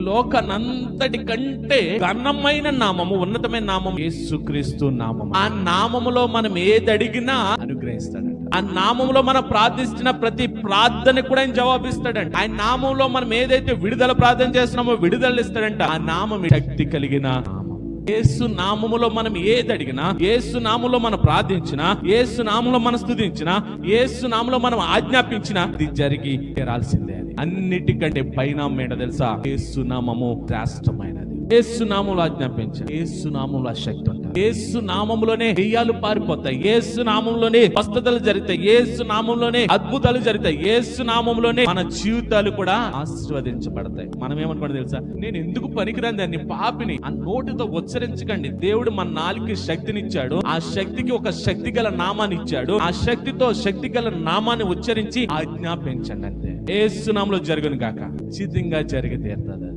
లోకనంతటి కంటే ఘనమైన నామము, ఉన్నతమైన నామం యేసుక్రీస్తు నామము. ఆ నామములో మనం ఏది అడిగినా అనుగ్రహిస్తాడంట. ఆ నామములో మనం ప్రార్థిస్తున్న ప్రతి ప్రార్థన కూడా ఆయన జవాబిస్తాడంట. ఆయన నామంలో మనం ఏదైతే విడుదల ప్రార్థన చేస్తున్నామో విడుదల ఇస్తాడంట. ఆ నామం శక్తి కలిగిన నామం. యేసు నామములో మనం ఏది అడిగినా, యేసు నామంలో మనం ప్రార్థించినా, యేసు నామంలో మనం స్తుతించినా, యేసు నామంలో మనం ఆజ్ఞాపించినా అది జరిగి తీరాల్సిందే. అది అన్నిటికంటే పైన మేడ తెలుసా? యేసు నామము శ్రేష్టమైనది. యేసు నామంలో ఆజ్ఞాపించాలి. యేసు నామంలో శక్తి ఉంటుంది. యేసు నామంలోనే దెయ్యాలు పారిపోతాయి. యేసు నామంలోనే స్వస్థతలు జరుగుతాయి. యేసు నామంలోనే అద్భుతాలు జరుగుతాయి. యేసు నామంలోనే మన జీవితాలు కూడా ఆశీర్వదించబడతాయి. మనం ఏమనుకోండి తెలుసా? నేను ఎందుకు పనికిరాని దాన్ని, పాపిని ఆ నోటితో ఉచ్చరించకండి. దేవుడు మన నాలుగుకి శక్తినిచ్చాడు. ఆ శక్తికి ఒక శక్తి గల నామాన్ని ఇచ్చాడు. ఆ శక్తితో శక్తి గల నామాన్ని ఉచ్చరించి ఆజ్ఞాపించండి అంతే. యేసు నామంలో జరుగును గాక. ఖచ్చితంగా జరిగి తీరుతుంది.